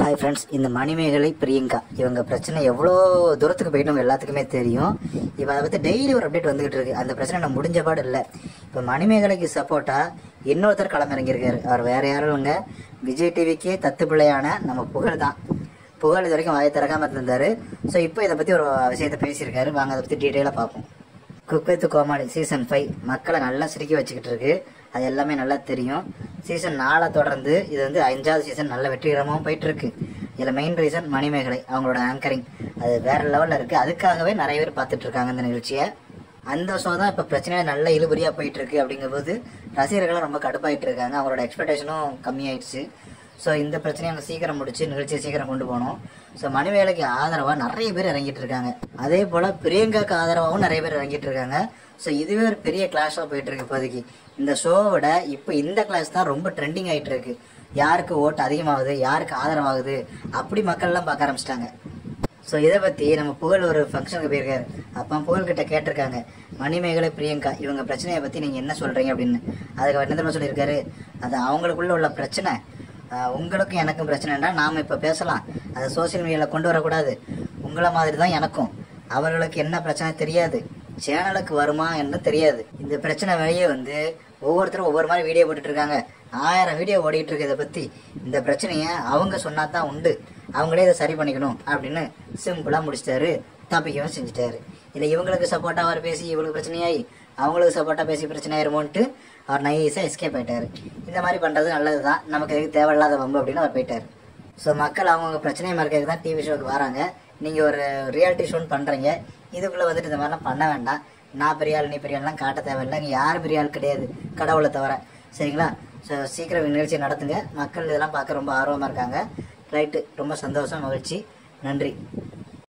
Hi friends, இந்த மணிமேகலை பிரியங்கா இவங்க பிரச்சனை எவ்வளோ தூரத்துக்கு போயிட்டு நம்ம எல்லாத்துக்குமே தெரியும். இப்போ அதை பற்றி டெய்லி ஒரு அப்டேட் வந்துகிட்டு இருக்கு. அந்த பிரச்சனை நம்ம முடிஞ்ச பாடு இல்லை. இப்போ மணிமேகலைக்கு சப்போர்ட்டாக இன்னொருத்தர் களமிறங்கியிருக்காரு. அவர் வேறு யாரும் இல்லைங்க, விஜய் டிவிக்கே தத்து பிள்ளையான நம்ம புகழ் தான். புகழ் இது வரைக்கும் வாயை திறக்காமல் இருந்தார். ஸோ இப்போ இதை பற்றி ஒரு விஷயத்தை பேசியிருக்காரு. வாங்க அதை பற்றி டீட்டெயிலாக பார்ப்போம். குக் வித் கோமாளி சீசன் 5 மக்களை நல்லா சிரிக்க வச்சுக்கிட்டு இருக்கு. அது எல்லாமே நல்லா தெரியும். சீசன் 4 தொடர்ந்து இது வந்து 5வது சீசன் நல்ல வெற்றிகரமாகவும் போயிட்டு இருக்கு. இதில் மெயின் ரீசன் மணிமேகலை, அவங்களோட ஆங்கரிங் அது வேற லெவலில் இருக்கு. அதுக்காகவே நிறைய பேர் பார்த்துட்டு இருக்காங்க இந்த நிகழ்ச்சியை. அந்த ஷோ தான் இப்போ பிரச்சனையாக நல்ல இழுபறியாக போயிட்டு இருக்கு. அப்படிங்கும்போது ரசிகர்களும் ரொம்ப கடுப்பாயிட்டு இருக்காங்க. அவங்களோட எக்ஸ்பெக்டேஷனும் கம்மியாயிடுச்சு. ஸோ இந்த பிரச்சனையை அவங்க சீக்கிரம் முடிச்சு நிகழ்ச்சியை சீக்கிரம் கொண்டு போகணும். ஸோ மணிமேகலைக்கு ஆதரவாக நிறைய பேர் இறங்கிட்டு இருக்காங்க. அதே போல் பிரியங்காக்கு ஆதரவாகவும் நிறைய பேர் இறங்கிட்டு இருக்காங்க. ஸோ இதுவே ஒரு பெரிய கிளாஷாக போயிட்டு இருக்கு இப்போதைக்கு. இந்த ஷோவோட இப்போ இந்த கிளாஸ் தான் ரொம்ப ட்ரெண்டிங் ஆகிட்டு இருக்கு. யாருக்கு ஓட்டு அதிகமாகுது, யாருக்கு ஆதரவாகுது, அப்படி மக்கள்லாம் பார்க்க ஆரம்பிச்சிட்டாங்க. ஸோ இதை பற்றி நம்ம புகழ் ஒரு ஃபங்க்ஷனுக்கு போயிருக்காரு. அப்போ புகழ்கிட்ட கேட்டிருக்காங்க, மணிமேகலை பிரியங்கா இவங்க பிரச்சனையை பற்றி நீங்கள் என்ன சொல்கிறீங்க அப்படின்னு. அதுக்கு அவர் என்ன தெரியுமா சொல்லியிருக்காரு, அது அவங்களுக்குள்ள உள்ள பிரச்சனை, உங்களுக்கும் எனக்கும் பிரச்சனைனா நாம் இப்போ பேசலாம், அதை சோசியல் மீடியாவில் கொண்டு வரக்கூடாது. உங்களை மாதிரி தான் எனக்கும், அவர்களுக்கு என்ன பிரச்சனை தெரியாது, சேனலுக்கு வருமா என்று தெரியாது. இந்த பிரச்சனை வெளியே வந்து ஒவ்வொருத்தரும் ஒவ்வொரு மாதிரி வீடியோ போட்டுட்டு இருக்காங்க. 1000 வீடியோ ஓடிட்டு இருக்கு இதை பற்றி. இந்த பிரச்சனையை அவங்க சொன்னா தான் உண்டு, அவங்களே இதை சரி பண்ணிக்கணும் அப்படின்னு சிம்பிளாக முடிச்சிட்டாரு. தப்பிக்கவும் செஞ்சுட்டாரு. இல்லை இவங்களுக்கு சப்போர்ட்டாக அவர் பேசி இவங்களுக்கு பிரச்சனையாகி அவங்களுக்கு சப்போர்ட்டாக பேசி பிரச்சனை ஆயிருமோன்ட்டு அவர் நைஸாக எஸ்கேப் ஆயிட்டாரு. இந்த மாதிரி பண்ணுறது நல்லது தான், நமக்கு எதுக்கு தேவையில்லாத வம்பு அப்படின்னு அவர் போயிட்டார். ஸோ மக்கள் அவங்கவுங்க பிரச்சனையை மறக்கிறதுக்கு தான் டிவி ஷோக்கு வராங்க. நீங்கள் ஒரு ரியாலிட்டி ஷோன்னு பண்ணுறீங்க, இதுக்குள்ளே வந்துட்டு இந்த மாதிரிலாம் பண்ண வேண்டாம். நான் பெரிய ஆள் நீ பெரிய ஆள்லாம் காட்ட தேவையில்லை. இங்கே யாரும் பெரிய ஆள் கிடையாது, கடவுளை தவிர. சரிங்களா? ஸோ சீக்கிரம் நிகழ்ச்சியை நடத்துங்க. மக்கள் இதெல்லாம் பார்க்க ரொம்ப ஆர்வமாக இருக்காங்க. ரைட்டு, ரொம்ப சந்தோஷம், மகிழ்ச்சி, நன்றி.